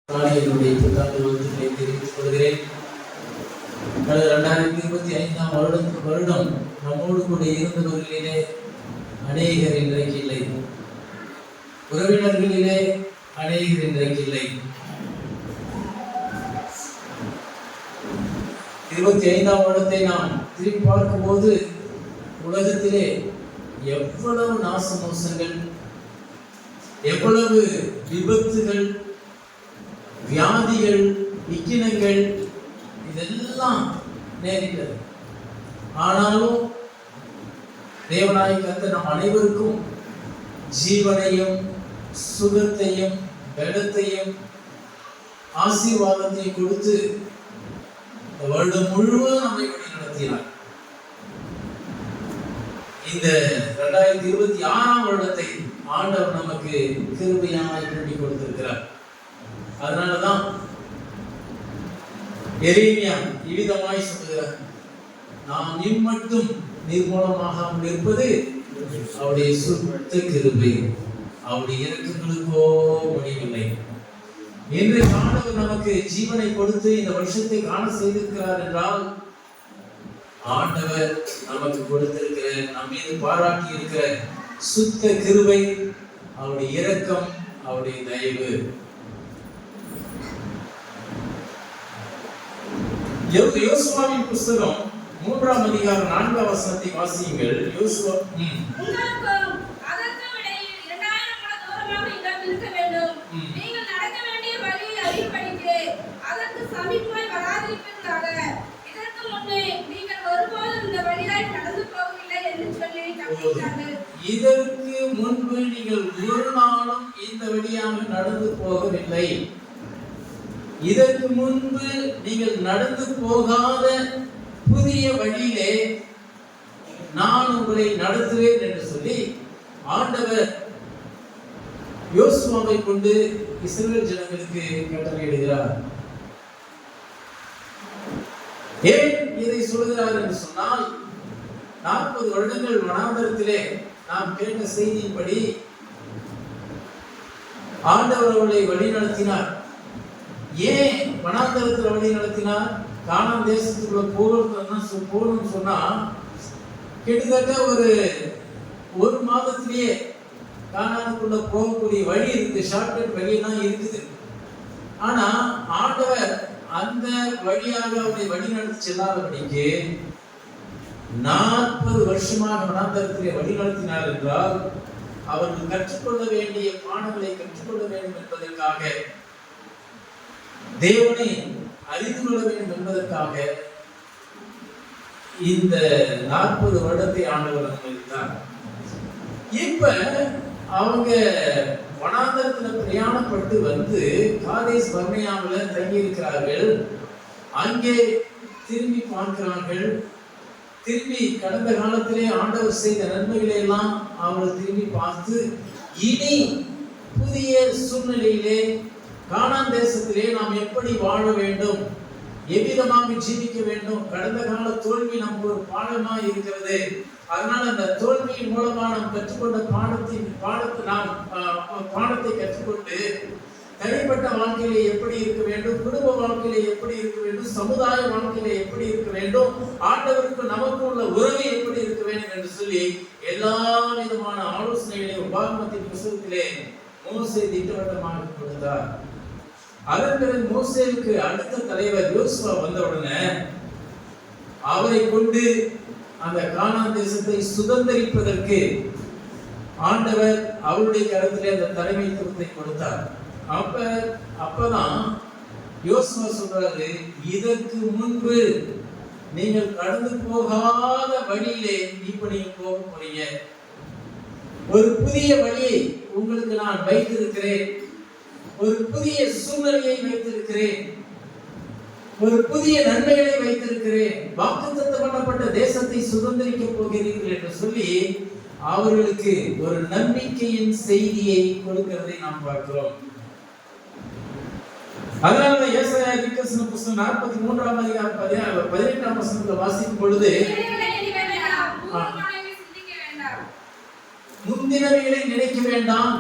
என்னுடைய புத்தாண்டு வாழ்த்துக்களை தெரிவித்துக் கொள்கிறேன். 2025 வருடம் நம்மோடு கூட இருந்தவர்களிலே அநேகர் இன்றைக்கு இல்லை, உறவினர்களிலே அநேகர் இன்றைக்கு இல்லை. 25ஆம் வருடத்தை நாம் திரும்பி பார்க்கும்போது உலகத்திலே எவ்வளவு நாசமோசங்கள், எவ்வளவு விபத்துகள், வியாதிகள், விக்கினங்கள் இதெல்லாம் நேரிட்டது. ஆனாலும் தேவனாய் கர்த்தர் நம் அனைவருக்கும் ஜீவனையும் சுகத்தையும் பலத்தையும் ஆசீர்வாதத்தையும் கொடுத்து இந்த வருடம் முழுவதும் நம்மை வழி நடத்தினார். இந்த 2026ஆம் வருடத்தை ஆண்டவர் நமக்கு கிருபையாய் கூட்டி கொடுத்திருக்கிறார். அதனாலதான் எரேமியா இவ்விதமாய் சொல்லுகிறார், நாம் இம்மட்டும் நிர்மூலமாகாமல் இருப்பது அவருடைய சுத்த கிருபை, அவருடைய இரக்கங்களுக்கோ முடியவில்லை. என்று ஆண்டவர் நமக்கு ஜீவனை கொடுத்து இந்த வருஷத்தை காண செய்திருக்கிறார் என்றால், ஆண்டவர் நமக்கு கொடுத்திருக்கிற, நம் மீது பாராட்டி இருக்கிற சுத்த கிருபை, அவருடைய இரக்கம், அவருடைய தயவு. யோசுவாவின் புஸ்தகம் 3ஆம் அதிகாரம் 4ஆம் வசனத்தை வாசியுங்கள். யோசுவா இதற்கு முன்பு நீங்கள் ஒரு நாளும் இந்த வழியாக நடந்து போகவில்லை, இதற்கு முன்பு நீங்கள் நடந்து போகாத புதிய வழியிலே நான் உங்களை நடத்துவேன் என்று சொல்லி ஆண்டவர் யோசுவாவை கொண்டு இஸ்ரவேல் ஜனங்களுக்கு கட்டளையிடுகிறார். ஏன் இதை சொல்கிறார் என்று சொன்னால், 40 வருடங்கள் வனாந்தரத்திலே நாம் கேட்ட செய்தியின்படி ஆண்டவர் அவர்களை வழி நடத்தினார். ஏன் வனாந்தரத்தில் வழி நடத்தினார்? கானான் தேசத்துக்குள்ள போகணும்னு சொன்னா கிட்டத்தட்ட ஒரு மாதத்திலேயே கானானுக்குள்ள போகக்கூடிய வழி இருக்கு, ஷார்ட்கட் வழியெல்லாம் இருக்குது. ஆனா ஆண்டவர் அந்த வழியாக அவரை வழி நடத்தி செல்லாதபடிக்கு 40 வருஷமாக வனாந்தரத்திலே வழி நடத்தினார் என்றால், அவர்கள் கற்றுக்கொள்ள வேண்டிய பாடங்களை கற்றுக்கொள்ள வேண்டும் என்பதற்காக, தேவனை அறிந்து கொள்ள வேண்டும் என்பதற்காக இந்த 40 வருடத்தை ஆண்டவர் அனுமதித்தார். இப்ப அவங்க வனாந்தரத்துல பிரயாணப்பட்டு வந்து காதேஸ் பர்னேயாவுல தங்கி இருக்கிறார்கள். அங்கே திரும்பி பார்க்கிறார்கள். திரும்பி கடந்த காலத்திலே ஆண்டவர் செய்த நன்மைகளை எல்லாம் அவர்கள் திரும்பி பார்த்து, இனி புதிய சூழ்நிலையிலே கானான் தேசத்திலே நாம் எப்படி வாழ வேண்டும், எவ்விதமாக ஜீவிக்க வேண்டும், கடந்த கால தோல்வி நமக்கு ஒரு பாடமாய் இருக்கிறது. அதனால அந்த தோல்வியின் மூலமா நாம் கற்றுக்கொண்ட பாடத்தை கற்றுக்கொண்டு தனிப்பட்ட வாழ்க்கையிலே எப்படி இருக்க வேண்டும், குடும்ப வாழ்க்கையிலே எப்படி இருக்க வேண்டும், சமுதாய வாழ்க்கையிலே எப்படி இருக்க வேண்டும், ஆண்டவருக்கு நமக்கு உள்ள உறவு எப்படி இருக்க வேண்டும் என்று சொல்லி எல்லா விதமான ஆலோசனைகளையும் உபாகமத்தின் புத்தகத்திலே மோசே திட்டவட்டமாக கொடுத்தார். அதன் பிறகு மோசேவுக்கு அடுத்த தலைவர் யோசுவா வந்தவுடனே அவரை கொண்டு அந்த கானான் தேசத்தை சுதந்திரிப்பதற்கு ஆண்டவர் அவருடைய கருத்திலே அந்த தலைமைத்துவத்தை கொடுத்தார். அப்பதான் யோசுவா சொல்றாரு, இதற்கு முன்பு நீங்கள் கடந்து போகாத வழியிலே இப்ப நீங்க போக போறீங்க, ஒரு புதிய வழியை உங்களுக்கு நான் வைத்திருக்கிறேன், ஒரு புதிய சூழ்நிலையை வைத்திருக்கிறேன், ஒரு புதிய நன்மைகளை வைத்திருக்கிறேன், வாக்குத்தத்தம் பண்ணப்பட்ட தேசத்தை சுதந்திரிக்க போகிறீர்கள் என்று சொல்லி அவர்களுக்கு ஒரு நம்பிக்கையின் செய்தியை கொடுக்கிறதை நாம் பார்க்கிறோம். அதனால ஏசாயா தீர்க்கதரிசன புத்தகம் 43ஆம் அதிகாரம் 18ஆம் வசனத்தை வாசிக்கும் பொழுது, முந்தினவைகளை நினைக்க வேண்டாம்,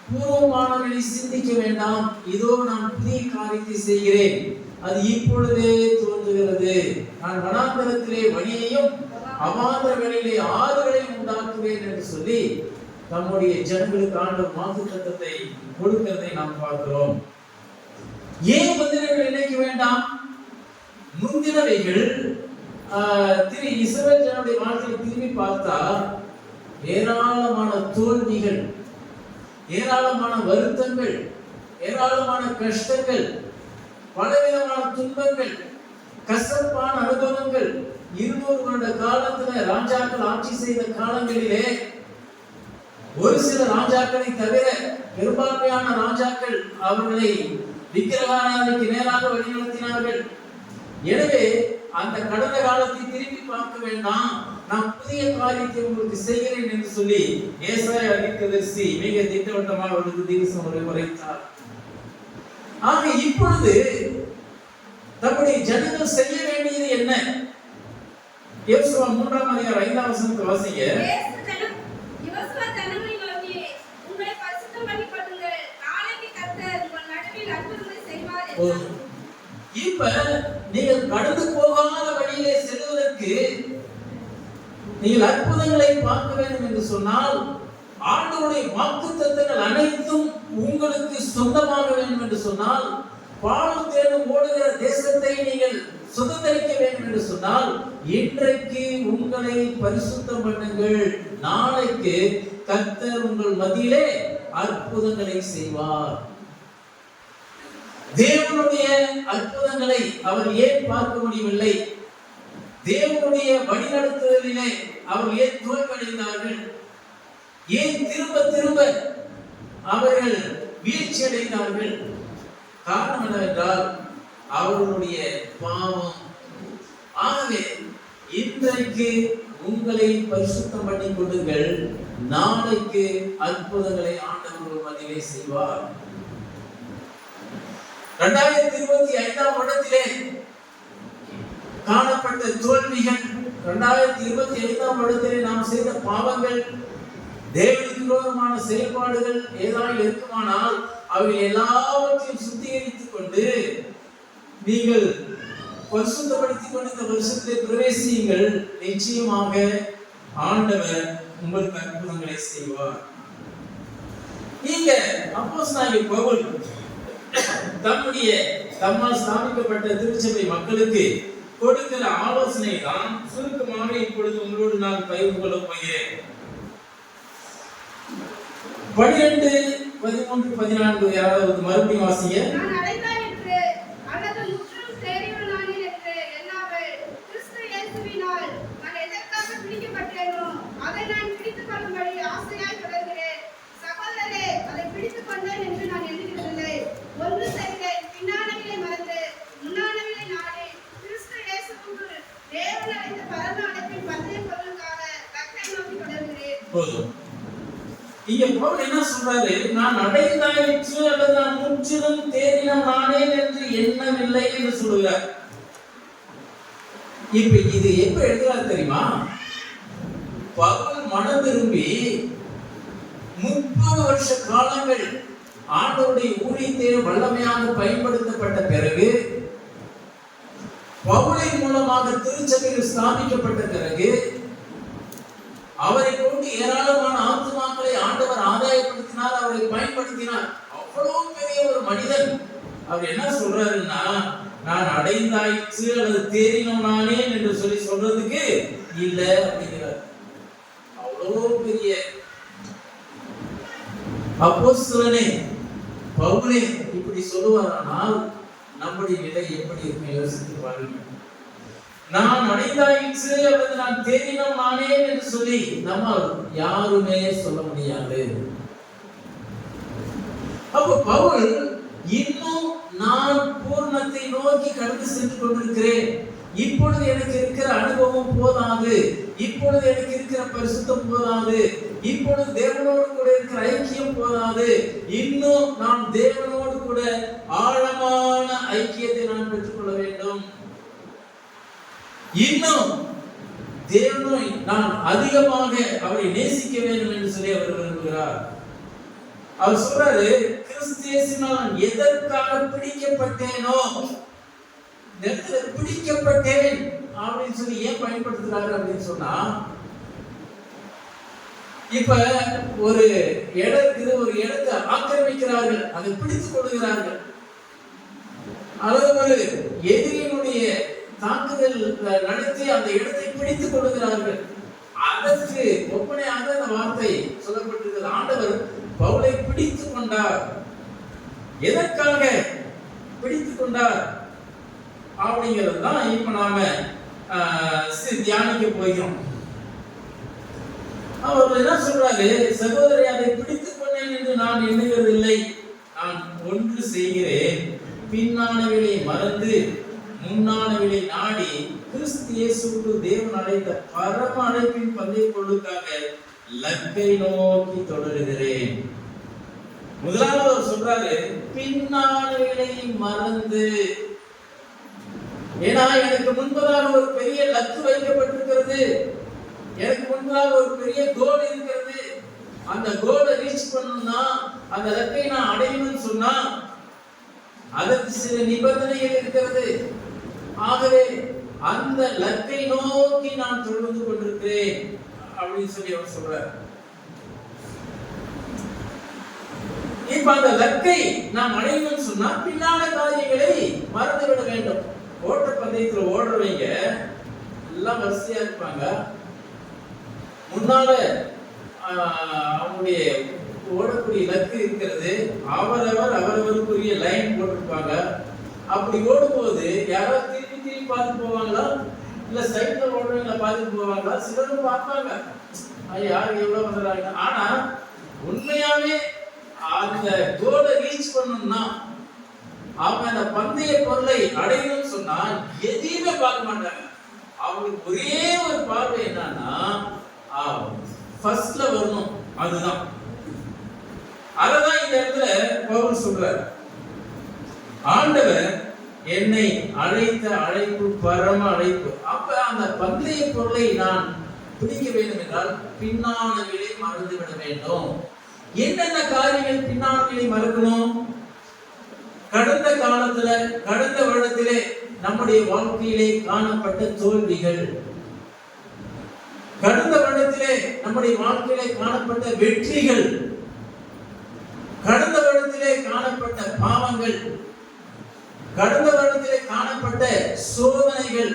பூர்வமானவர்களை சிந்திக்க வேண்டாம், இதோ நான் புதிய காரியத்தை செய்கிறேன், அது இப்பொழுதே தோன்றுகிறது, நான் வனாந்தரத்திலே வழியையும் அவாந்தர வெளியிலே ஆறுகளையும் உண்டாக்குவேன் என்று சொல்லி நம்முடைய ஜனங்களுக்கு ஆண்டவர் வாக்குத்தத்தத்தை கொடுக்கிறதை நாம் பார்க்கிறோம். ஏன் முந்தினவைகள் நினைக்க வேண்டாம்? முந்தினவைகள் இஸ்ரவேல் ஜனங்களுடைய வாழ்க்கையை திரும்பி பார்த்தா ஏராளமான தோல்விகள், ஏராளமான வருத்தங்கள், ஏராளமான கஷ்டங்கள், பலவிதமான துன்பங்கள், கசப்பான அனுபவங்கள். 200 வருட காலத்துல ராஜாக்கள் ஆட்சி செய்த காலங்களிலே ஒரு சில ராஜாக்களை தவிர பெரும்பான்மையான ராஜாக்கள் அவர்களை விக்கிரகாராதனைக்கு நேராக வழிநடத்தினார்கள். எனவே அந்த கடந்த காலத்தை திரும்பி பார்க்க வேண்டாம், நான் புதிய காரியத்தை உங்களுக்கு செய்கிறேன் என்று சொல்லி ஏசாயா தீர்க்கதரிசி மிக திட்டவட்டமாக அவர்களுக்கு தீர்க்கதரிசனம் உரைத்தார். ஆக இப்பொழுது நம்முடைய ஜனங்கள் செய்ய வேண்டியது என்ன? யோசுவா 3ஆம் அதிகாரம் 5ஆம் வசனத்தை வாசிங்க. இப்ப நீங்கள் கடந்து போகாத வழியிலே செல்வதற்கு நீங்கள் அற்புதங்களை பார்க்க வேண்டும் என்று சொன்னால் ஆண்டவருடைய வாக்குத்தத்தங்கள் அனைத்தும் உங்களுக்கு சொந்தமாக வேண்டும் என்று சொன்னால், பாலும் தேனும் ஓடுகிற தேசத்தை நீங்கள் சுதந்திரிக்க வேண்டும் என்று சொன்னால் இன்றைக்கு உங்களை பரிசுத்தம் பண்ணுங்கள். நாளைக்கு கர்த்தர் உங்கள் மத்தியிலே அற்புதங்களை செய்வார். தேவனுடைய அற்புதங்களை அவர் ஏன் பார்க்க முடியவில்லை? தேவனுடைய வழிநடத்துதலிலே அவர் ஏன் தோல்வியடைந்தார்கள்? ஏன் திரும்ப திரும்ப அவர்கள் வீழ்ச்சி அடைந்தார்கள்? காரணம் என்னவென்றால் அவர்களுடைய பாவம். ஆகவே இன்றைக்கு உங்களை பரிசுத்தம் பண்ணி கொள்ளுங்கள், நாளைக்கு அற்புதங்களை ஆண்டவர் மத்தியிலே செய்வார். 2025ஆம் வருடத்திலே காணப்பட்ட தோல்விகள், 2025ஆம் வருடத்திலே நாம் செய்த பாவங்கள், தேவனுக்கு விரோதமான செயல்பாடுகள் ஏதாவது இருக்குமானால் அவை எல்லாவற்றையும் சுத்திகரித்துக் கொண்டு நீங்கள் பரிசுத்தப்படுத்திக் கொண்டு இந்த வருஷத்திலே பிரவேசியுங்கள். நிச்சயமாக ஆண்டவர் உங்களுக்கு அற்புதங்களை செய்வார். இங்க அப்போஸ்தலனாகிய பவுல் தம்முடைய தம்மால் ஸ்தாபிக்கப்பட்ட திருச்சபை மக்களுக்கு கொடுக்கிற ஆலோசனை தான் சுருக்கமாக இப்பொழுது உங்களோடு நான் பகிர்ந்து கொள்ளப் போகிறேன். 12, 13, 14 யாராவது மறுபடியும் வாசிங்க. இங்க பவுல் என்ன சொல்றாரு? நான் அடைந்தாயிற்று அல்லது நான் முற்றிலும் தேறின நானேன் என்று எண்ணவில்லை என்று சொல்லுகிறார். இப்ப இது எப்ப எழுதுறாரு தெரியுமா? பவுல் மனம் திரும்பி 30 வருஷ காலங்கள் ஆண்டவருடைய ஊழியத்தை வல்லமையாக பயன்படுத்தப்பட்ட பிறகு, பவுலின் மூலமாக திருச்சபைகள் ஸ்தாபிக்கப்பட்ட பிறகு, அவரை கொண்டு ஏராளமான ஆத்துமாக்களை ஆண்டவர் ஆதாயப்படுத்தினார், அவரை பயன்படுத்தினார். அவ்வளவு பெரிய ஒரு மனிதன். அவர் என்ன சொல்றாருன்னா, நான் அடைந்தாயிற்று அல்லது தேறினோம் நானே என்று சொல்லி சொல்றதுக்கு இல்ல அப்படிங்கிறார். அவ்வளவு பெரிய அப்போஸ்தலனே பவுலே இப்படி சொல்லுவாரானால் நம்முடைய நிலை எப்படி இருக்கும் யோசித்து பாருங்க. நான் அடைந்தாயிற்று அல்லது நான் தேறினோம் நானே என்று சொல்லி நம்மால் யாருமே சொல்ல முடியாது. அப்ப பவுல் இன்னும் நான் பூர்ணத்தை நோக்கி கடந்து சென்று கொண்டிருக்கிறேன், இப்பொழுது எனக்கு இருக்கிற அனுபவம் போதாது, இப்பொழுது எனக்கு இருக்கிற பரிசுத்தம் போதாது, இப்பொழுது தேவனோடு கூட இருக்கிற ஐக்கியம் போதாது, இன்னும் நான் தேவனோடு கூட ஆழமான ஐக்கியத்தை நான் பெற்றுக்கொள்ள வேண்டும், இன்னும் தேவனை நான் அதிகமாக அவரை நேசிக்க வேண்டும் என்று சொல்லி அவர் விரும்புகிறார். அவர் சொல்றாரு, கிறிஸ்து இயேசுவினால் நான் எதற்காக பிடிக்கப்பட்டேனோ, பிடிக்கப்பட்டேன் அப்படின்னு சொல்லி ஏன் பயன்படுத்துறாரு அப்படின்னு சொன்னா, இப்ப ஒரு இடத்தை ஆக்கிரமிக்கிறார்கள், அதை பிடித்துக் கொள்கிறார்கள், அல்லது ஒரு எதிரியினுடைய தாக்குதல் நடத்தி அந்த இடத்தை பிடித்துக் கொள்கிறார்கள். அதற்கு ஒப்பனையாக அந்த வார்த்தை சொல்லப்பட்டிருக்கிறது. ஆண்டவர் பவுலை பிடித்துக் கொண்டார். எதற்காக பிடித்துக் கொண்டார் அப்படிங்கிறது தான் இப்ப நாம தியானிக்க போகிறோம். அவர் என்ன சொல்றாரு, சகோதரி, அதை பிடித்துக் கொண்டேன் என்று நான் எண்ணுகிறதில்லை. நான் ஒன்று செய்கிறேன், பின்னானவைகளை மறந்து முன்னானவைகளை நாடி கிறிஸ்து இயேசுவுக்கு தேவன் அழைத்த பரம அழைப்பின் பந்தய பொருளுக்காக லக்கை நோக்கி தொடருகிறேன். முதலாவது அவர் சொல்றாரு, பின்னானவைகளை மறந்து. ஏன்னா எனக்கு முன்பதாக ஒரு பெரிய லக்கு வைக்கப்பட்டிருக்கிறது, எனக்கு முன்பாக ஒரு பெரிய கோல் இருக்கிறது. அந்த கோலை ரீச் பண்ணணும்னா, அந்த லக்கை நான் அடையணும்னு சொன்னா அதற்கு சில நிபந்தனைகள் இருக்கிறது. ஆகவே அந்த லக்கை நோக்கி நான் தொடர்ந்து கொண்டிருக்கிறேன் அப்படின்னு சொல்லி அவர் சொல்றார். இப்ப அந்த லக்கை நாம் அடையணும்னு சொன்னா பின்னால காரியங்களை மறந்துவிட வேண்டும். ஓட்ட பந்தயத்துல ஓடுறவங்க எல்லாம் வரிசையா இருப்பாங்க. முன்னால அவங்களுடைய ஓடக்கூடிய லக்கு இருக்கிறது. அவரவருக்குரிய லைன் போட்டிருப்பாங்க. அப்படி ஓடும்போது யாராவது திருப்பி பார்த்து போவாங்களா, இல்ல சைட்ல ஓடுறவங்களை பார்த்துட்டு போவாங்களா? சிலரும் பார்ப்பாங்க, யாரு எவ்வளவு பண்றாங்க. ஆனா உண்மையாவே அந்த கோலை ரீச் பண்ணணும்னா, அவங்க அந்த பந்தய பொருளை அடையணும்னு சொன்னா எதையுமே பார்க்க மாட்டாங்க. அவங்களுக்கு ஒரே ஒரு பார்வை என்னன்னா, ஃபர்ஸ்ட்ல வரணும். அதுதான். அததான் இந்த இடத்துல பவுல் சொல்றார், ஆண்டவர் என்னை அழைத்த அழைப்பு பரம அழைப்பு. அப்ப அந்த பந்தய பொருளை நான் பிடிக்க வேண்டும் என்றால் பின்னானவைகளை மறந்து விட வேண்டும். என்னென்ன காரியங்கள் பின்னானவைகளை மறக்கணும்? கடந்த காலத்துல, கடந்த வருடத்திலே நம்முடைய வாழ்க்கையிலே காணப்பட்ட தோல்விகள், கடந்த வருடத்திலே நம்முடைய வாழ்க்கையிலே காணப்பட்ட வெற்றிகள், கடந்த வருடத்திலே காணப்பட்ட பாவங்கள், கடந்த வருடத்திலே காணப்பட்ட சோதனைகள்,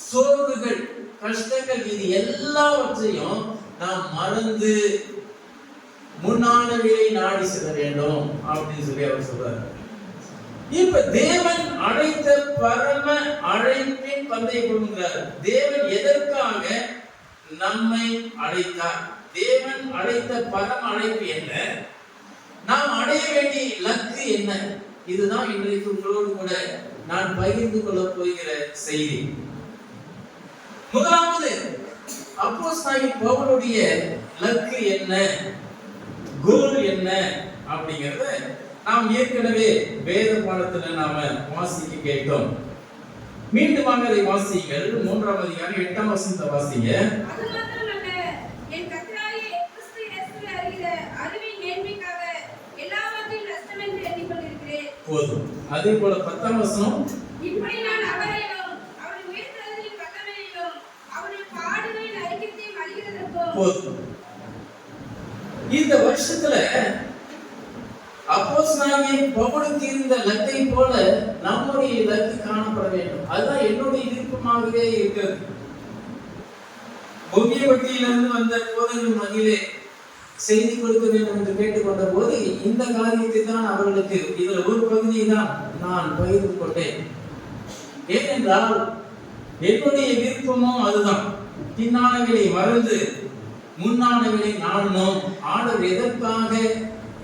சோர்வுகள், கஷ்டங்கள், இது எல்லாவற்றையும் நாம் மறந்து முன்னானவைகளை நாடி செல்ல வேண்டும் அப்படின்னு சொல்லி அவர் சொல்றார். இப்ப தேவன் அழைத்த பரம அழைப்பின் பந்தய பொருள்கிறார். தேவன் எதற்காக நம்மை அழைத்தார்? தேவன் அழைத்த பரம அழைப்பு என்ன? நாம் அடைய வேண்டிய லக்கு என்ன? இதுதான் இன்றைக்கு உங்களோடு கூட நான் பகிர்ந்து கொள்ள போகிற செய்தி. முதலாவது, அப்போஸ்தலனாகிய பவுலுடைய லக்கு என்ன, கோல் என்ன அப்படிங்கறத நாம் ஏற்கனவே வேத பாடத்துல நாம வாசிக்க கேட்டோம். மீண்டும் அதை வாசிங்கள். 3ஆம் அதிகாரம் 8ஆம் வசனத்தை வாசிங்க. போதும். அதே போல 10ஆம் வசனம், இப்படி நான் அவரையும் அவருடைய உயிர்த்தெழுதலின் பட்டமையையும் அவருடைய பாடுகளின் ஐக்கியத்தையும் அறிகிறதற்கும். போதும். இந்த வருஷத்துல அப்போஸ்தலனாகிய பவுலுக்கு இருந்த லக்கை போல நம்முடைய லக்கு காணப்பட வேண்டும். அதுதான் என்னுடைய விருப்பமாகவே இருக்கிறது. பொங்கியப்பட்டியிலிருந்து வந்த போதகர்கள் மத்தியிலே செய்தி கொடுக்க வேண்டும் என்று கேட்டுக்கொண்ட போது இந்த காரியத்தை தான் அவர்களுக்கு இதுல ஒரு பகுதியை தான் நான் பகிர்ந்து கொண்டேன். ஏனென்றால் என்னுடைய விருப்பமும் அதுதான். பின்னானவைகளை மறந்து முன்னானவைகளை நாடணும். ஆண்டவர் எதற்காக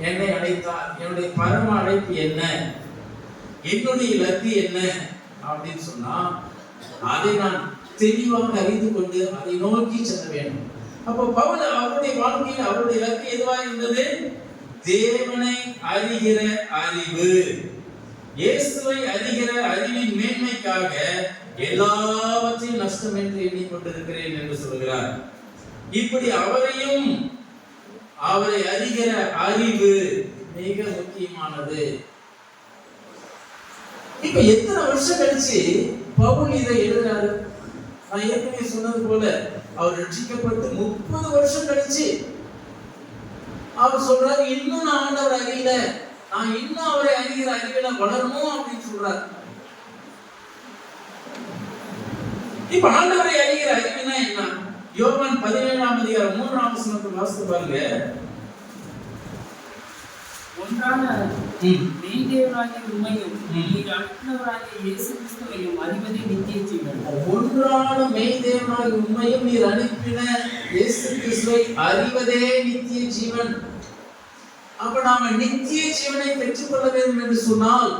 என்னை அழைத்தார்? என்னுடைய பரம அழைப்பு என்ன? என்னுடைய இலக்கு என்ன அப்படின்னு சொன்னா அதை நான் தெளிவாக அறிந்து கொண்டு அதை நோக்கி செல்ல வேண்டும். அப்போ பவுல் அவருடைய வாழ்க்கையில் அவருடைய இலக்கு எதுவாக இருந்தது? தேவனை அறிகிற அறிவு. இயேசுவை அறிகிற அறிவின் மேன்மைக்காக எல்லாவற்றையும் நஷ்டம் என்று எண்ணிக்கொண்டிருக்கிறேன் என்று சொல்கிறார். இப்படி அவரையும் அவரை அறிகிற அறிவு மிக முக்கியமானது. இப்ப எத்தனை வருஷம் கழிச்சு பவுல் இதை எழுதுறாரு? நான் ஏற்கனவே சொன்னது போல அவர் ரட்சிக்கப்பட்டு 30 வருஷம் கழிச்சு அவர் சொல்றாரு, இன்னும் நான் ஆண்டவர் அறியல, நான் இன்னும் அவரை அறிகிற அறிவில வளரணும் அப்படின்னு சொல்றாரு. இப்ப ஆண்டவரை அறிகிற அறிவுனா என்ன? யோவான் 17ஆம் அதிகாரம் 3ஆம் வசனத்தை வாசித்து பாருங்க. ஒன்றான மெய்தேவனாகிய உம்மையும் நீர் அனுப்பினவராகிய இயேசு கிறிஸ்துவையும் அறிவதே நித்திய ஜீவன். ஒன்றான மெய்தேவனாகிய உம்மையும் நீர் அனுப்பின இயேசு கிறிஸ்துவை அறிவதே நித்திய ஜீவன். அப்ப நாம நித்திய ஜீவனை பெற்றுக்கொள்ள வேண்டும் என்று சொன்னால்,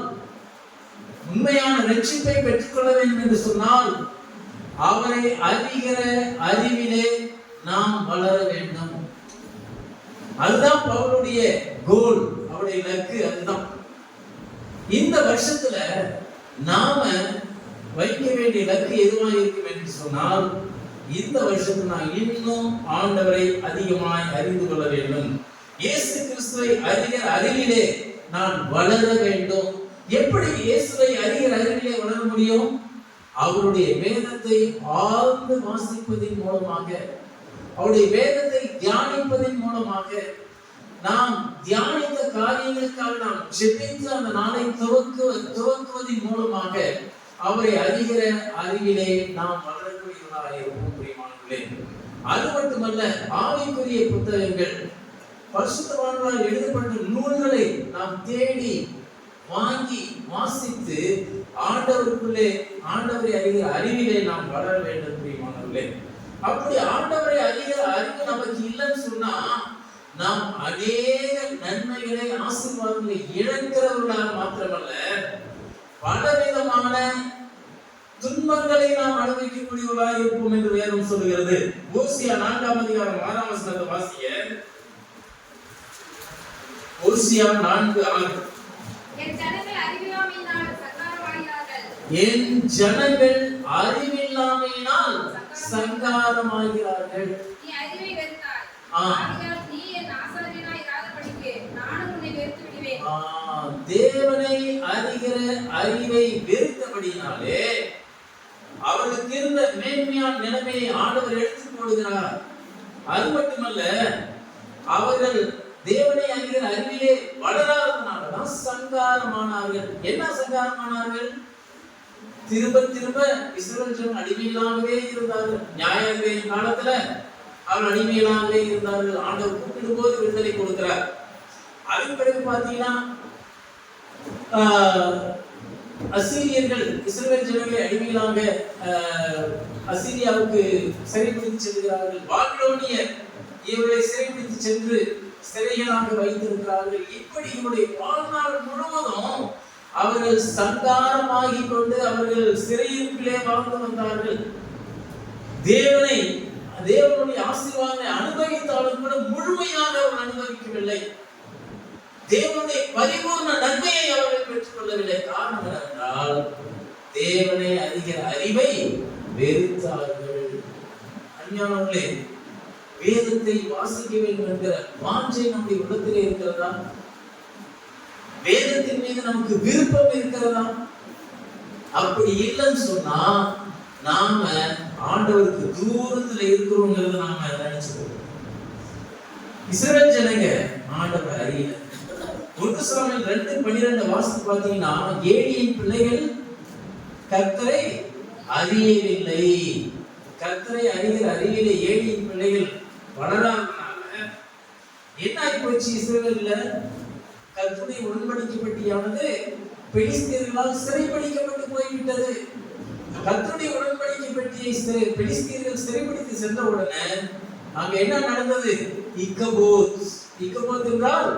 உண்மையான ரட்சிப்பை பெற்றுக்கொள்ள வேண்டும் என்று சொன்னால், அவரை அறிகிற அறிவிலே நாம் வளர வேண்டும். அதுதான் பவுலுடைய கோல், அவருடைய இலக்கு. அதுதான் இந்த வருஷத்துல நாம வைக்க வேண்டிய இலக்கு எதுவாக இருக்கும் என்று சொன்னால், இந்த வருஷத்துல நான் இன்னும் ஆண்டவரை அதிகமாய் அறிந்து கொள்ள வேண்டும். இயேசு கிறிஸ்துவை அறிகிற அறிவிலே நான் வளர வேண்டும். எப்படி இயேசுவை அறிகிற அறிவிலே வளர முடியும்? அவருடைய வேதத்தை ஆழ்ந்து வாசிப்பதின் மூலமாக, அவருடைய வேதத்தை தியானிப்பதின் மூலமாக, நாம் தியானித்த காரியங்களுக்காக நாம் ஜெபித்து அந்த நாளை துவக்குவதின் மூலமாக அவரை அறிகிற அறிவிலே நாம் வளரக்கூடியவர்களாக இருப்போம் பிரியமானவர்களே. அது மட்டுமல்ல, ஆவிக்குரிய புத்தகங்கள், பரிசுத்தவான்களால் எழுதப்பட்ட நூல்களை நாம் தேடி வாங்கி வாசித்து ஆண்டவருக்குள்ளே ஆண்டவரை அறிகிற அறிவிலே நாம் வளர வேண்டும் பிரியமானவர்களே. அப்படி ஆண்டவரை அறிகிற அறிவு நமக்கு இல்லைன்னு சொன்னா நாம் அநேக நன்மைகளை ஆசீர்வாதங்களை இழக்கிறவர்களாக மாத்திரமல்ல, பலவிதமான துன்பங்களை நாம் அனுபவிக்கக்கூடியவர்களாக இருப்போம் என்று வேதம் சொல்கிறது. ஓசியா 4ஆம் அதிகாரம் 6ஆம் வசனத்தை வாசிங்க. ஓசியா 4:6. என் ஜனங்கள் அறிவில்லாமையினால் சங்காரமாகிறார்கள். தேவனை அறிகிற அறிவை வெறுத்தபடியினாலே அவர்களுக்கு இருந்த மேன்மையான நிலைமையை ஆண்டவர் எடுத்துக் கொள்கிறார். அது மட்டுமல்ல, அவர்கள் தேவனை அறிகிற அறிவிலே வளராதனால்தான் சங்காரமானார்கள். என்ன சங்காரமானார்கள்? திரும்ப திரும்ப இஸ்ரவேல் ஜனங்கள் அடிமையிலாகவே இருந்தார்கள். நியாயாதிபதியின் காலத்துல அவர் அடிமையிலாகவே இருந்தார்கள். ஆண்டவர் கூப்பிடும் போது விடுதலை கொடுக்கிறார். அதன் பிறகு பாத்தீங்கன்னா அசீரியர்கள் இஸ்ரவேல் ஜனங்களை அடிமையிலாக அசீரியாவுக்கு சிறைபிடித்து செல்கிறார்கள். பாபிலோனியர் இவர்களை சிறைபிடித்து சென்று சிறைகளாக வைத்திருக்கிறார்கள். இப்படி இவருடைய வாழ்நாள் முழுவதும் அவர்கள் சங்காரமாகி கொண்டு அவர்கள் சிறையிருப்பிலே வாழ்ந்து வந்தார்கள். தேவனுடைய ஆசீர்வாதத்தை அனுபவித்தாலும் கூட முழுமையாக அவர்கள் அனுபவிக்கவில்லை. தேவனுடைய பரிபூர்ண நன்மையை அவர்கள் பெற்றுக் கொள்ளவில்லை. காரணம் என்னவென்றால், தேவனை அறிகிற அறிவை வெறுத்தார்கள். அஞ்ஞானங்களே, வேதத்தை வாசிக்க வேண்டும் என்கிற வாஞ்சை நம்முடைய உள்ளத்திலே இருக்கிறதா? வேதத்தின் மீது நமக்கு விருப்பம் இருக்கிறதா? அப்படி இல்லைன்னு சொன்னா நாம ஆண்டவருக்கு தூரத்துல இருக்கிறோங்கிறத நாம நினைச்சுக்கோம். இஸ்ரவேல் ஜனங்க ஆண்டவர் அறியல. 1 சாமுவேல் 2:12 வாசித்து பார்த்தீங்கன்னா, ஏலியின் பிள்ளைகள் கர்த்தரை அறியவில்லை. கர்த்தரை அறிகிற அறிவிலே ஏலியின் பிள்ளைகள் வளராதனால என்ன ஆகி போச்சு? இஸ்ரவேல்ல கர்த்தருடைய உடன்படிக்கை பெட்டியானது பெலிஸ்தீர்களால் சிறைப்பிடிக்கப்பட்டு போய்விட்டது. கர்த்தருடைய உடன்படிக்கை பெட்டியை பெலிஸ்தீர்கள் சிறைப்பிடித்து சென்ற உடனே அங்க என்ன நடந்தது? இக்கபோத் என்றால்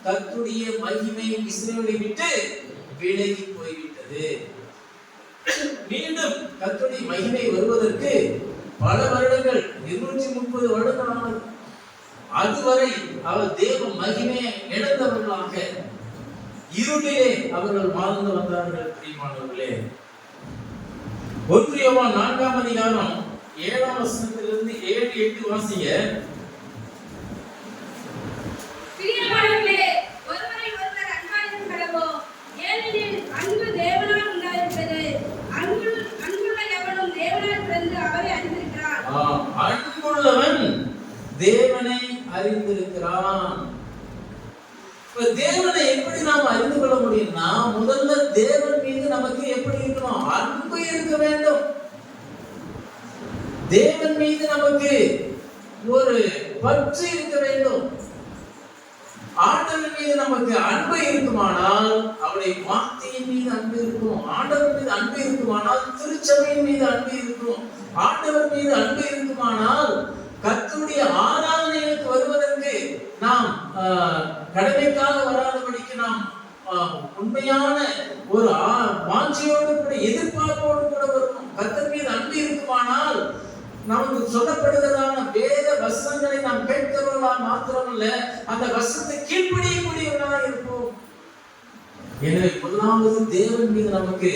கர்த்தருடைய மகிமை இஸ்ரவேலை விட்டு விலகி போய்விட்டது. மீண்டும் கர்த்தருடைய மகிமை வருவதற்கு பல வருடங்கள், 230 வருடங்கள் ஆனது. அதுவரை அவர் தேவ மகிமையை இழந்தவர்களாக இருளிலே அவர்கள் வாழ்ந்து வந்தார்கள். பிரியமானவர்களே, 1 யோவான் 4ஆம் அதிகாரம் 7ஆம் வசனத்திலிருந்து 7-8 வாசிங்க. பிரியமானவர்களே, ஒருவரை ஒருவர் அன்பாயிருக்க கடவோம். ஏனெனில் அன்பு தேவனால் உண்டாயிருக்கிறது. அன்புள்ள எவனும் தேவனால் பிறந்து அவரை அறிந்திருக்கிறான். அன்புள்ளவன் தேவனை அறிந்திருக்கிறான். தேவனை எப்படி நாம் அறிந்து கொள்ள முடியும்னா, முதல்ல தேவன் மீது நமக்கு எப்படி இருக்கணும்? அன்பு இருக்க வேண்டும். தேவன் மீது நமக்கு ஒரு பற்று இருக்க வேண்டும். ஆண்டவர் மீது நமக்கு அன்பு இருக்குமானால் அவருடைய வார்த்தையின் மீது அன்பு இருக்கும். ஆண்டவர் மீது அன்பு இருக்குமானால் திருச்சபையின் மீது அன்பு இருக்கும். ஆண்டவர் மீது அன்பு இருக்குமானால் கர்த்தருடைய ஆராதனைகளுக்கு வருவதற்கு நாம் கடமைக்காக வராதபடிக்கு நாம் உண்மையான ஒரு வாஞ்சியோடு கூட எதிர்பார்ப்போடு கூட வருவோம். கர்த்தர் மீது அன்பு இருக்குமானால் நமக்கு சொல்லப்படுகிறதான வேத வசனங்களை நாம் கேட்கிறவர்களா மாத்திரமல்ல, அந்த வசனத்தை கீழ்ப்படியக்கூடியவர்களாக இருப்போம். எனவே முதலாவது தேவன் மீது நமக்கு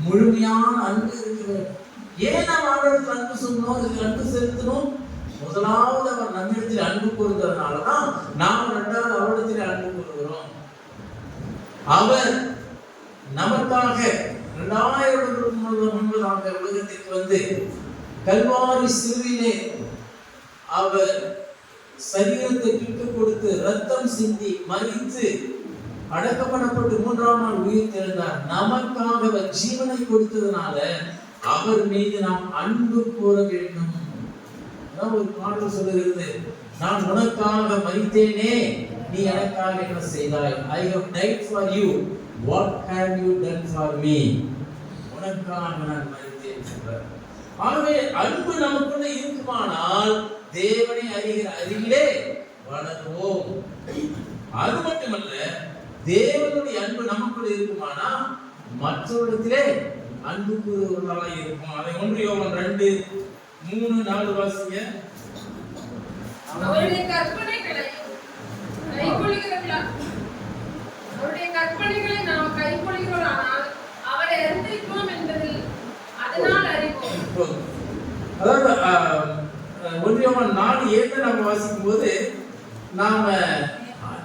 முழுமையான அன்பு இருக்கிறது. ஏன் நாம் அவரிடத்தில் அன்பு சொன்னோம், இதுக்கு அன்பு செலுத்தணும்? முதலாவது அவர் நம்மிடத்தில் அன்பு கூறுகிறதுனாலதான் நாம் இரண்டாவது அவரிடத்தில் அன்பு கூறுகிறோம். அவர் நமக்காக 2000 வருடங்களுக்கு முன்பதாக உலகத்திற்கு வந்து கல்வாரி சிலுவையிலே அவர் சரீரத்தை விட்டு கொடுத்து ரத்தம் சிந்தி மரித்து அடக்கப்படப்பட்டு 3ஆம் நாள் உயிர் தெழுந்தார். நமக்காக அவர் ஜீவனை கொடுத்ததுனால அவர் மீது நாம் அன்பு கூற வேண்டும். ஒரு பாடல் சொல்லுகிறது, நான் உனக்காக மரித்தேனே, நீ எனக்காக என்ன செய்தாய்? I have died for you, what have you done for me? உனக்காக நான் மரித்தேன் சொல்றார். ஆகவே அன்பு நமக்குள்ள இருக்குமானால் தேவனை அறிகிற அறிவிலே வளருவோம். அது மட்டுமல்ல, தேவனுடைய அன்பு நமக்குள்ள இருக்குமானா மற்றவரிடத்திலே அன்பு கூறுவதாக இருக்கும். அதை 1 யோவான் 2:3-4 வாசிங்க. அவருடைய கற்பனைகளை நாம் கைக்கொள்கிறோமானால் அவரை அறிந்திருக்கிறோம் என்பதில் அதனால் அறிவோம். அதாவது 1 யோவான் 4:7 நம்ம வாசிக்கும் போது நாம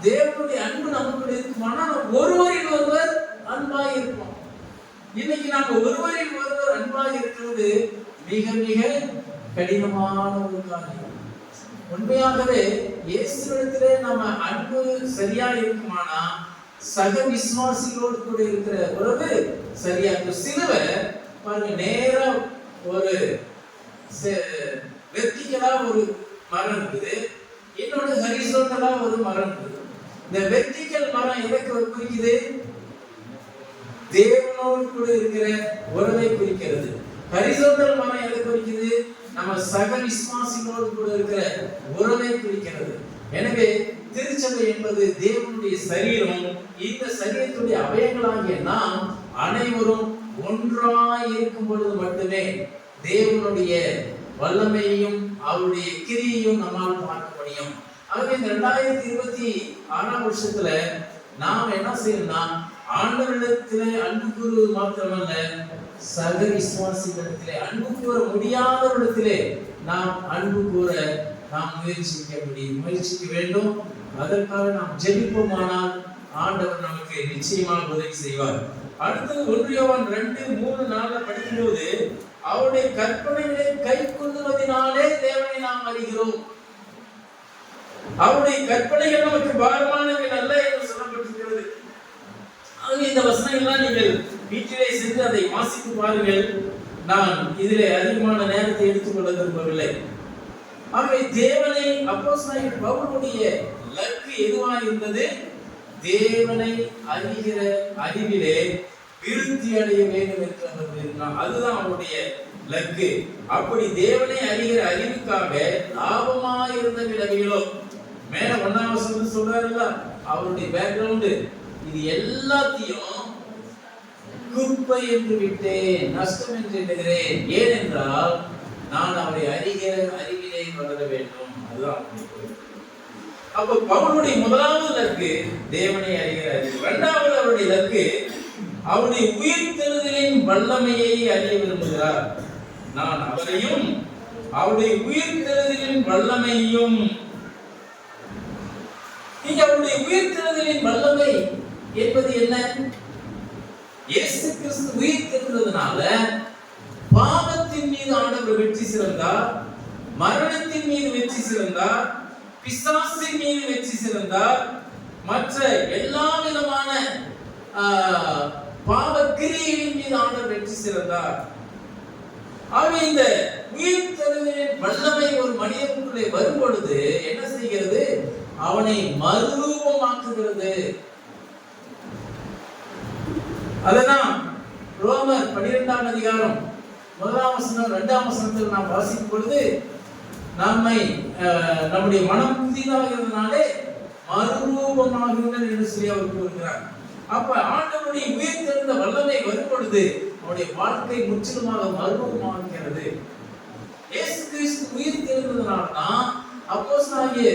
தேவனுடைய அன்பு நமக்குள்ள இருக்குமானா ஒருவரில் ஒருவர் அன்பாக இருப்போம். இன்னைக்கு நாம ஒருவரில் ஒருவர் அன்பாக இருக்கிறது மிக மிக கடினமான ஒரு காரியம். உண்மையாகவே இயேசுவிடத்திலே நம்ம அன்பு சரியா இருக்குமானா சக விசுவாசிகளோடு கூட இருக்கிற உறவு சரியா இருக்கும். சிலுவை பாருங்க, நேரா ஒரு வெர்டிகலா ஒரு மரம் இருக்குது, இன்னொரு ஹரிசாண்டலா ஒரு மரம் இருக்குது. இந்த வெர்டிகல் மரம் எதற்கு குறிக்குது? தேவனோடு கூட இருக்கிற உறவை குறிக்கிறது. ஹரிசாண்டல் மரம் எதை குறிக்குது? நம்ம சக விசுவாசிகளோடு கூட இருக்கிற உறவை குறிக்கிறது. எனவே திருச்சபை என்பது தேவனுடைய சரீரம். இந்த சரீரத்துடைய அவயங்களாகிய நாம் அனைவரும் ஒன்றாய் இருக்கும் பொழுது மட்டுமே தேவனுடைய வல்லமையையும் அவருடைய கிரியையும் நம்மால் பார்க்க முடியும். ஆகவே இந்த 2026ஆம் வருஷத்துல நாம் என்ன செய்யணும்னா, ஆண்டவரிடத்திலே அன்பு கூறுவது மாத்திரமல்ல, சக விசுவாசிகளிடத்திலே அன்பு கூற முடியாதவரிடத்திலே நாம் அன்பு கூற நாம் முயற்சிக்க வேண்டும். அதற்காக நாம் ஜெபிப்போமானால் ஆண்டவர் நமக்கு நிச்சயமாக உதவி செய்வார். அடுத்து 1 யோவான் 2:3-4 படிக்கும்போது அவருடைய கற்பனைகளை கை கொள்வதினாலே தேவனை நாம் அறிகிறோம். அவருடைய கற்பனைகள் நமக்கு பாரமானவை அல்ல என்று சொல்லப்பட்டிருக்கிறது. இந்த வசனங்கள்லாம் நீங்கள் வீட்டிலே சென்று அதை வாசித்து பாருங்கள். நான் இதிலே அதிகமான நேரத்தை எடுத்துக்கொள்ள விரும்பவில்லை. ஆகவே தேவனை அப்போஸ்தலனாகிய பவுலுடைய லக்கு எதுவாக இருந்தது? தேவனை அறிகிற அறிவிலே விருத்தி அடைய வேண்டும் என்று அவர் விரும்பினார். அதுதான் அவருடைய லக்கு. அப்படி தேவனை அறிகிற அறிவுக்காக லாபமாக இருந்த விளைவுகளோ மேல 1ஆம் வசனத்துல சொல்றாருல்ல, அவருடைய பேக்ரவுண்ட் இது எல்லாத்தையும் குப்பை என்று விட்டேன், நஷ்டம் என்று எண்ணுகிறேன். ஏனென்றால் நான் அவரை அறிகிற அறிவிலே வளர வேண்டும். அதுதான். அப்ப பவுலுடைய முதலாவது லக்கு தேவனை அறிகிற அறிவு. இரண்டாவது அவருடைய லக்கு அவருடைய உயிர்த்தெழுதலின் வல்லமையை அறிய விரும்புகிறார். நான் அவரையும் அவருடைய உயிர்த்தெழுதலின் வல்லமையும். இங்க அவருடைய உயிர்த்தெழுதலின் வல்லமை என்பது என்ன? இயேசு கிறிஸ்து உயிர்த்தெழுந்ததுனால பாவத்தின் மீது ஆண்டவர் வெற்றி சிறந்தார், மரணத்தின் மீது வெற்றி சிறந்தார், பிசாசின் மீது வெற்றி சிறந்தார், மற்ற எல்லா விதமான பாவ கிரியைகளின் மீது ஆண்டவர் வெற்றி சிறந்தார். ஆகவே இந்த உயிர்த்தெழுதலின் வல்லமை ஒரு மனிதனுக்குள்ளே வரும் பொழுது என்ன செய்கிறது? அவனை மறுரூபமாக்குகிறது. அதனால் ரோமர் 12ஆம் அதிகாரம் 1ஆம் வசனம் 2ஆம் வசனத்தில் நாம் வாசிக்கும் பொழுது நம்முடைய மனம் புதிதாகிறதுனாலே மறுரூபமாகுங்கள் என்று சொல்லி அவர் கூறுகிறார். அப்ப ஆண்டவருடைய உயிர்த்தெழுந்த வல்லமை வரும் பொழுது அவருடைய வாழ்க்கை முற்றிலுமாக மறுரூபமாகிறது. இயேசு கிறிஸ்து உயிர்த்தெழுந்ததனால்தான் அப்போஸ்தலனாகிய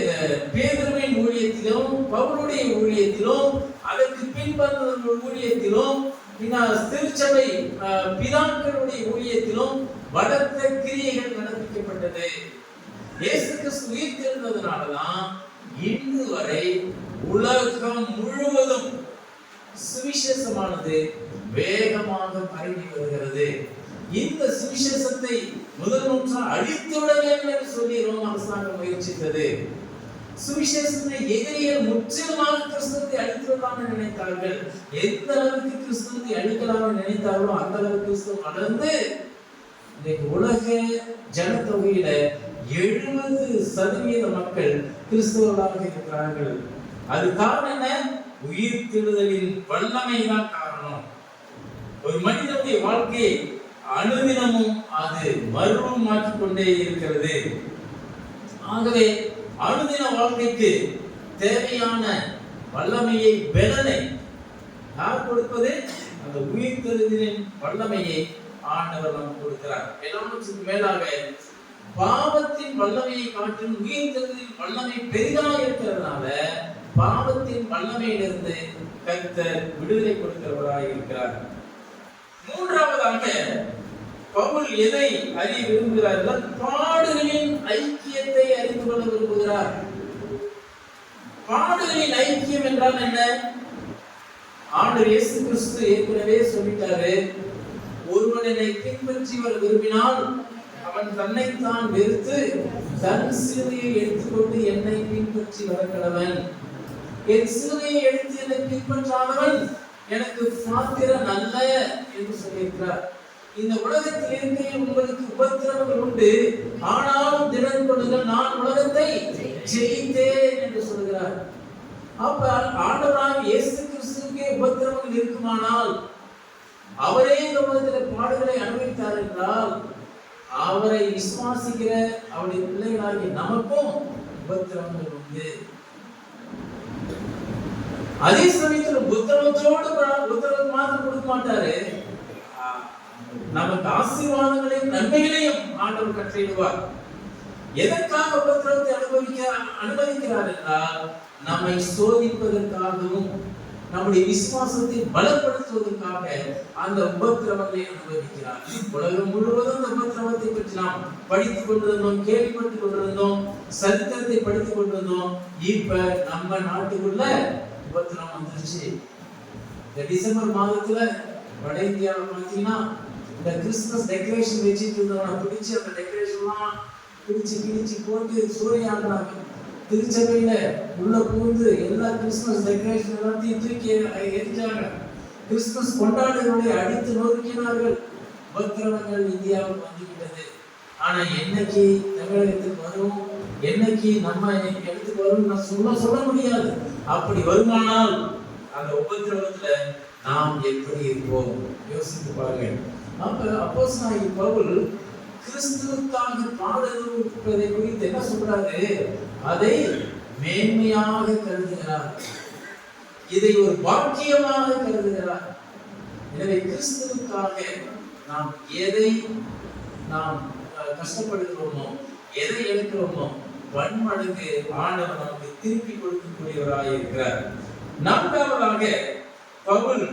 பேதுருவின் ஊழியத்திலும் பவுலுடைய ஊழியத்திலும் அதற்கு பின்வந்தவர்கள் ஊழியத்திலும் திருச்சபை பிதாக்களுடைய ஊழியத்திலும் பலத்த கிரியைகள் நடப்பிக்கப்பட்டது. இயேசு கிறிஸ்து உயிர்த்தெழுந்ததனால்தான் இன்று வரை உலகம் முழுவதும் சுவிசேஷமானது வேகமாக பரவி வருகிறது. இந்த சுவிசேஷத்தை முதல் நூற்றாண்டு அழித்துவிட வேண்டும் என்று சொல்லி ரோம அரசாங்கம் முயற்சித்தது. சுவிசேஷத்தை எதிரிகள் முற்றிலுமாக கிறிஸ்துவத்தை அழித்துவிடலாம் என்று நினைத்தார்கள். எந்த அளவுக்கு கிறிஸ்துவத்தை அழிக்கலாம் நினைத்தார்களோ அந்த அளவுக்கு கிறிஸ்துவம் வளர்ந்து இன்னைக்கு உலக ஜனத்தொகையில 70% மக்கள் கிறிஸ்தவர்களாக இருக்கிறார்கள். அது காரணம் என்ன? உயிர்த்தெழுதலின் வல்லமை தான் காரணம். ஒரு மனிதனுடைய வாழ்க்கையை அனுதினமும் அது மறுரூபமாக்கிக் கொண்டே இருக்கிறது. ஆகவே அனுதின வாழ்க்கைக்கு தேவையான வல்லமையை, பலனை யார் கொடுப்பது? அந்த உயிர்த்தெழுதலின் வல்லமையை ஆண்டவர் நமக்கு கொடுக்கிறார். எல்லாவற்றுக்கும் மேலாக பாவத்தின் வல்லமையை காட்டிலும் உயிர்த்தெழுதலின் வல்லமை பெரிதாக இருக்கிறதுனால பாவத்தின் வல்லமையிலிருந்து கர்த்தர் விடுதலை கொடுக்கிறவராக இருக்கிறார். மூன்றாவதாக பவுல் எதை அறிய விரும்புகிறார்? பாடுகளின் ஐக்கியத்தை அறிந்து கொள்ள விரும்புகிறார். பாடுகளின் ஐக்கியம் என்றால் என்ன? ஆண்டவர் இயேசு கிறிஸ்து ஏற்கனவே சொல்லிட்டாரு, ஒருவன் என்னை பின்பற்றி வர விரும்பினால் அவன் தன்னைத்தான் வெறுத்து தன் சிலுவையை எடுத்துக்கொண்டு என்னை பின்பற்றி வர கடவன். என் சிலுவையை எடுத்து என்னை பின்பற்றாதவன் எனக்கு பாத்திரன் அல்ல என்று சொல்லியிருக்கிறார். இந்த உலகத்தில் இருக்கையில் உங்களுக்கு உபத்திரவங்கள் உண்டு, ஆனாலும் திடன் கொள்ளுங்கள், நான் உலகத்தை ஜெயித்தேன் என்று சொல்கிறார். அப்ப ஆண்டவராகிய இயேசு கிறிஸ்துவுக்கே உபத்திரவங்கள் இருக்குமானால், அவரே இந்த உலகத்தில் பாடுகளை அனுபவித்தார் என்றால், அவரை விசுவாசிக்கிற அவருடைய பிள்ளைகளாகிய நமக்கும் உபத்திரவங்கள் உண்டு. அதே சமயத்தில் உத்தரவு மாத்திரம் கொடுக்க மாட்டாரு, நமக்கு ஆசீர்வாதங்களையும் நன்மைகளையும் ஆண்டவர் கட்டளையிடுவார். எதற்காக உபத்திரவத்தை அனுமதிக்கிறார் என்றால், நம்மை சோதிப்பதற்காகவும் நம்முடைய விசுவாசத்தை பலப்படுத்துவதற்காக அந்த உபத்திரவங்களை அனுமதிக்கிறார். உலகம் முழுவதும் இந்த உபத்திரவத்தை பற்றி நாம் படித்துக் கொண்டிருந்தோம், கேள்விப்பட்டுக் கொண்டிருந்தோம், சரித்திரத்தை படித்துக் கொண்டிருந்தோம். இப்ப நம்ம நாட்டுக்குள்ள உபத்திரவம் வந்துருச்சு. இந்த டிசம்பர் மாதத்துல வட இந்தியாவில் பார்த்தீங்கன்னா இந்த கிறிஸ்துமஸ் டெக்கரேஷன் வச்சுட்டு இருந்தவனை பிடிச்சி அந்த டெக்கரேஷன்லாம் பிடிச்சி போட்டு சூறையாடுறாங்க. திருச்சபையில உள்ள பூந்து எல்லா கிறிஸ்துமஸ் டெக்கரேஷன் எல்லாத்தையும் தூக்கி எரிஞ்சாங்க. கிறிஸ்துமஸ் கொண்டாடுகளை அடித்து நொறுக்கினார்கள். உபத்திரவங்கள் இந்தியாவுக்கு வந்துவிட்டது. ஆனா என்னைக்கு தமிழகத்துக்கு வரும், என்னைக்கு நம்ம இடத்துக்கு வரும் நான் சொல்ல முடியாது. அப்படி வருமானால் அந்த உபத்திரவத்துல நாம் எப்படி இருப்போம் யோசித்து பாருங்க. அப்போஸ்தலனாகிய பவுல் கிறிஸ்துவுக்காக பாடுபடுவதை குறித்து என்ன சொல்றாரு? அதை மேன்மையாக கருதுகிறார், இதை ஒரு பாக்கியமாக கருதுகிறார். எனவே கிறிஸ்துவுக்காக நாம் எதை கஷ்டப்படுகிறோமோ, எதை எடுக்கிறோமோ, பன்மடங்கு ஆண்டவர் நமக்கு திருப்பி கொடுக்கக்கூடியவராக இருக்கிறார். நான்காவதாக பவுல்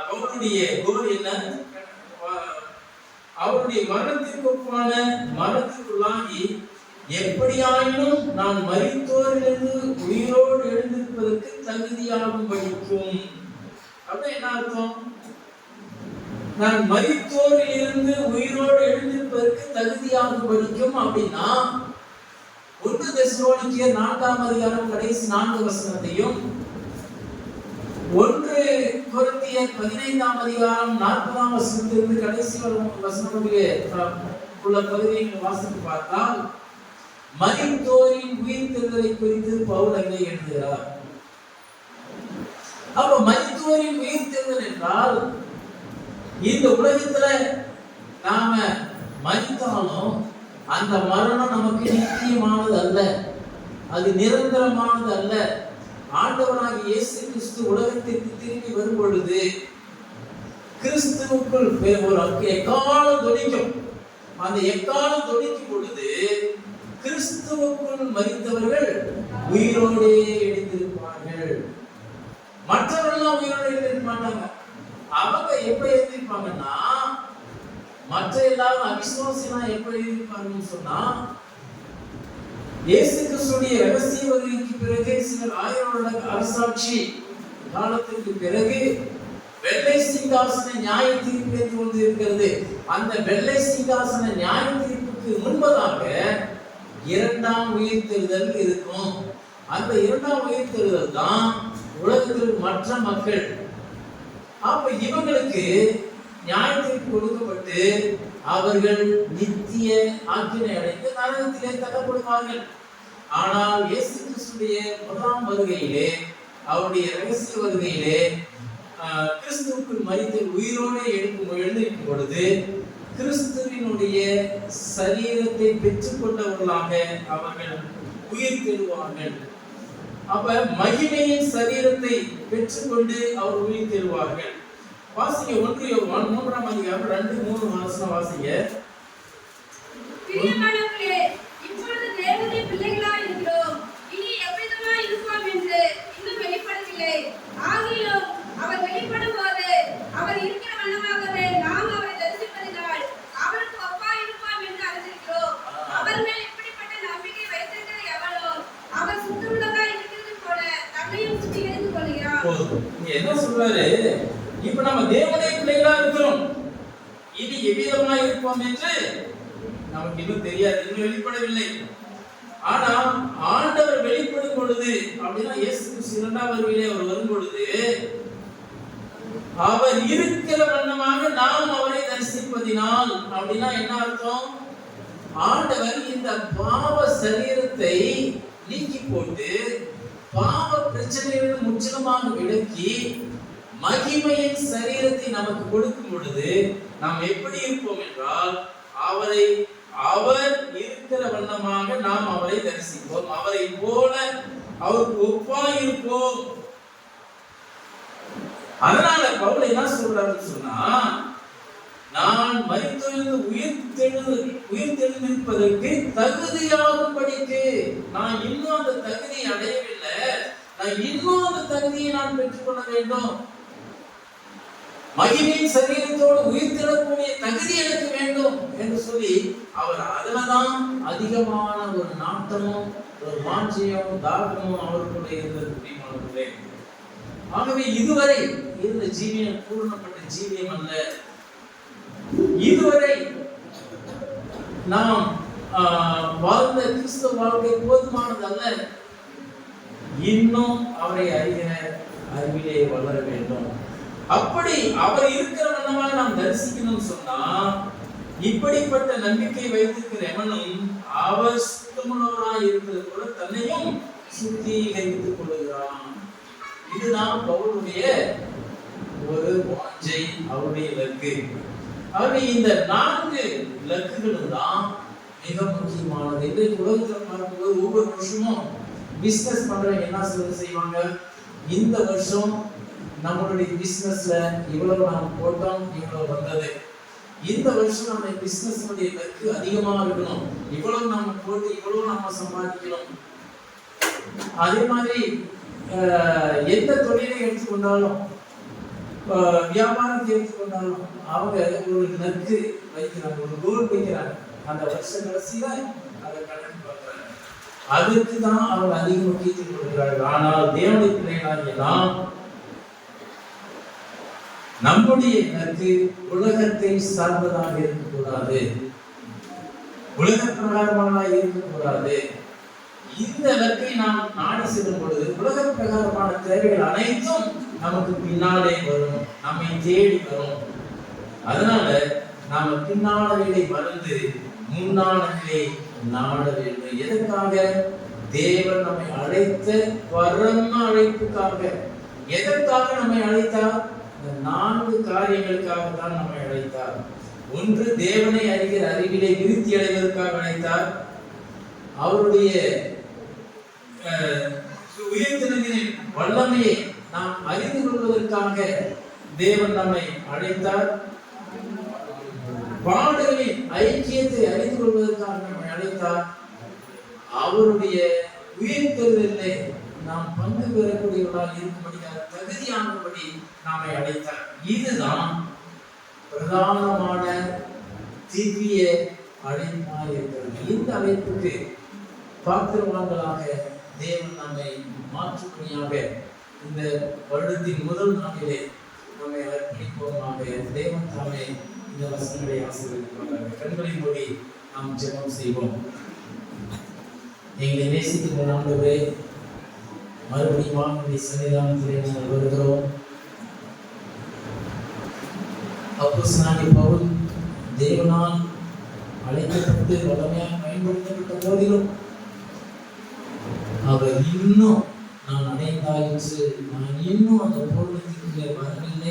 பவுலுடைய கோல் என்ன? அவருடைய மரணத்திற்கு ஒப்பான மரணத்திற்குள்ளாகி எப்படியாயினும் நான் மரித்தோரிலிருந்து உயிரோடு எழுந்திருப்பதற்கு தகுதியாகும் படிக்கும். அப்ப என்ன அர்த்தம்? நான் மரித்தோரில் இருந்து உயிரோடு எழுந்திருப்பதற்கு தகுதியாகும் படிக்கும் அப்படின்னா 1 தெசலோனிக்கேயர் 4ஆம் அதிகாரம் கடைசி 4 வசனத்தையும் 1 கொரிந்தியர் 15ஆம் அதிகாரம் 40ஆம் வசனத்திலிருந்து கடைசி வசனத்திலே உள்ள பகுதியை வாசித்து பார்த்தால் மரித்தோரின் உயிர்த்தெழுதலை குறித்து பவுல் அங்கே எழுதுகிறார். அப்ப மரித்தோரின் உயிர்த்தெழுதல் என்றால் இந்த உலகத்துல நாம மரித்தாலும் அந்த மரணம் நமக்கு நித்தியமானது அல்ல, அது நிரந்தரமானது அல்ல. ஆண்டவராகிய இயேசு கிறிஸ்து உலகத்திற்கு திரும்பி வரும் பொழுது கிறிஸ்துவுக்குள் ஒரு எக்காலம் தொனிக்கும். அந்த எக்காலம் தொனிக்கும் பொழுது கிறிஸ்துவுக்குள் மரித்தவர்கள் உயிரோடே எழுந்திருப்பார்கள். மற்றவர்கள்லாம் உயிரோடு எழுந்திருக்க மாட்டாங்க. அவங்க எப்படி எழுந்திருப்பாங்கன்னா, மற்ற எல்லாரும் அவிசுவாசினா எப்படி எழுந்திருப்பாங்கன்னு சொன்னா, இயேசு கிறிஸ்துவின் ரகசிய வருகைக்கு பிறகு சிலர் 1000 வருட அரசாட்சி காலத்திற்கு பிறகு வெள்ளை சிங்காசன நியாய தீர்ப்பு கொண்டு இருக்கிறது. அந்த வெள்ளை சிங்காசன நியாய தீர்ப்புக்கு முன்பதாக 2ஆம் உயிர்த்தெழுதல் இருக்கும். அந்த 2ஆம் உயிர்த்தெழுதல் தான் உலகத்தில் மற்ற மக்கள். அப்ப இவங்களுக்கு நியாய தீர்ப்பு கொடுக்கப்பட்டு அவர்கள் நித்திய ஆக்கினை அடைந்து நரகத்திலே தள்ளப்படுவார்கள். ஆனால் இயேசு கிறிஸ்துவின் முதலாம் வருகையிலே, அவருடைய ரகசிய வருகையிலே கிறிஸ்துவுக்குள் மரித்து உயிரோடு எழுந்திருக்கும் பொழுது கிறிஸ்துவினுடைய சரீரத்தை பெற்றுக் கொண்டவர்களாக அவர்கள் உயிர் பெறுவார்கள். அப்ப மகிமையின் சரீரத்தை பெற்றுக்கொண்டு அவர் உயிர் பெறுவார்கள். வாசிங்க 1 யோவான் 3ஆம் அதிகாரம் 2-3 வசனம் வாசிங்க. பிரியமானவர்களே, இப்பொழுது தேவனுடைய பிள்ளைகளாய் இருக்கிறோம். இனி எவ்விதமாய் இருப்போம் என்று இன்னும் வெளிப்படவில்லை. ஆகிலும் அவர் வெளிப்படும்போது அவர் இருக்கிற வண்ணமாகவே நாம் அவரை தரிசிப்பதினால் அவருக்கு ஒப்பாய் இருப்போம் என்று அறிந்திருக்கிறோம். அவர் மேல் இப்படிப்பட்ட நம்பிக்கை வைத்திருக்கிற எவனோ அவர் சுத்தமுள்ளவராய் இருக்கிறது போல தன்னையும் சுத்திகரித்துக் கொள்கிறார். என்ன சொல்றாரு? இப்ப நம்ம தேவனுடைய பிள்ளைகளா இருக்கிறோம், இனி எவ்விதமா இருப்போம் என்று நமக்கு இன்னும் தெரியாது, இன்னும் வெளிப்படவில்லை. ஆனா ஆண்டவர் வெளிப்படும் பொழுது, அப்படின்னா இயேசு கிறிஸ்து 2ஆம் வருகையிலே அவர் வரும் பொழுது அவர் இருக்கிற வண்ணமாக நாம் அவரை தரிசிப்பதினால், அப்படின்னா என்ன அர்த்தம்? ஆண்டவர் இந்த பாவ சரீரத்தை நீக்கி போட்டு பாவ பிரச்சனைகளை முற்றிலுமாக விலக்கி மகிமையின் சரீரத்தை நமக்கு கொடுக்கும் பொழுது நாம் எப்படி இருப்போம் என்றால், அவர் இருக்கிற வண்ணமாக நாம் அவரை தரிசிப்போம், அவரை போல அவருக்கு ஒப்பாய் இருப்போம். அதனால பவுல் என்ன சொல்றாருன்னு சொன்னா, நான் மரித்தோரிலிருந்து உயிர்த்தெழுந்திருப்பதற்கு தகுதியாகும்படிக்கு நான் இன்னும் அந்த தகுதியை அடையவில்லை, நான் இன்னும் அந்த தகுதியை நான் பெற்றுக்கொள்ள வேண்டும். மகிமையின் சரீரத்தோடு உயிர்த்தெழக்கூடிய தகுதி எனக்கு வேண்டும் என்று சொல்லி அவர் அதுலதான் அதிகமான ஒரு நாட்டமும் ஒரு வாஞ்சியும் தாகமும் அவர்களுடைய இருந்தது. ஆகவே இதுவரை இருந்த ஜீவியம் பூர்ணப்பட்ட ஜீவியம் அல்ல. இதுவரை நாம் வாழ்ந்த கிறிஸ்தவ வாழ்க்கை போதுமானது அல்ல. இன்னும் அவரை அறிகிற அறிவிலே வளர வேண்டும். அப்படி அவர் இருக்கிற வண்ணமாக நாம் தரிசிக்கணும் சொன்னா, இப்படிப்பட்ட நம்பிக்கை வைத்திருக்கிற எவனும் அவர் சுத்தமுள்ளவராய் இருக்கிறது போல தன்னையும் சுத்திகரித்துக் கொள்கிறான். இதுதான் பவுலுடைய ஒரு வாஞ்சை, அவருடைய இலக்கு. ஆகவே இந்த 4 இலக்குகளும் தான் மிக முக்கியமானது. இன்றைக்கு உலகத்தில் பார்க்கும்போது ஒவ்வொரு வருஷமும் பிசினஸ் பண்றவங்க என்ன செய்வாங்க, இந்த வருஷம் நம்மளுடைய பிசினஸ்ல இவ்வளவு நாம் போட்டோம், இவ்வளவு வந்தது, இந்த வருஷம் நம்ம பிசினஸ் இலக்கு அதிகமா இருக்கணும், இவ்வளவு நாம போட்டு இவ்வளவு நாம சம்பாதிக்கணும். அதே மாதிரி எந்த தொழிலை எடுத்துக்கொண்டாலும், வியாபாரத்தை எடுத்துக்கொண்டாலும் அவங்க ஒரு இலக்கு வைக்கிறாங்க, ஒரு கோல் வைக்கிறாங்க. அந்த வருஷ கடைசியில அதை கணக்கு பார்க்கிறாங்க. அதுக்கு தான் அவர் அதிக முக்கியத்துவம் கொடுக்கிறார்கள். ஆனால் தேவனுடைய பிள்ளைகளாகிய நாம் நம்முடைய இலக்கு உலகத்தை சார்ந்ததாக இருக்கக்கூடாது, உலக பிரகாரமானதாக இருக்கக்கூடாது. இந்த இலக்கை நாம் நாடி செல்லும் பொழுது உலக பிரகாரமான தேவைகள் அனைத்தும் நமக்கு பின்னாலே வரும், நம்மை தேடி வரும். அதனால நாம பின்னாளர்களை மறந்து முன்னாளர்களை நாட வேண்டும். எதற்காக? தேவன் நம்மை அழைத்த பரம அழைப்புக்காக. எதற்காக நம்மை அழைத்தார்? இந்த 4 காரியங்களுக்காக தான் நம்மை அழைத்தார். ஒன்று, தேவனை அறிகிற அறிவிலே விருத்தி அடைவதற்காக அழைத்தார். அவருடைய உயிர்த்தெழுதலின் வல்லமையை நாம் அறிந்து கொள்வதற்காக தேவன் நம்மை அழைத்தார். பாடுகளின் ஐக்கியத்தை அறிந்து கொள்வதற்காக நம்மை அழைத்தார். அவருடைய உயிர்த்தெழுதலிலே நாம் பங்கு பெறக்கூடியவர்களாக இருக்கும்படியாக தகுதியானபடி நம்மை அழைத்தார். இதுதான் பிரதானமான திவ்ய அழைப்பாக இருக்கிறது. இந்த அழைப்புக்கு பாத்திரவான்களாக தேவன் நம்மை மாற்றும்படியாக இந்த வருடத்தின் முதல் நாளிலே நம்மை அர்ப்பணிப்போமாக. தேவன் தாமே இந்த வசனங்களை ஆசீர்வதிப்பார்கள். கண்களை மூடி நாம் ஜெபம் செய்வோம். எங்களை நேசிக்கின்ற ஆண்டவரே, மறுபடியும் உங்களுடைய சன்னிதானத்திலே நாங்கள் வருகிறோம். அப்போஸ்தலனாகிய பவுல் தேவனால் அழைக்கப்பட்டு வல்லமையாக பயன்படுத்தப்பட்ட போதிலும் அவர் இன்னும் நான் அடைந்தாயிற்று, நான் இன்னும் அந்த பூர்ணத்திற்கு வரவில்லை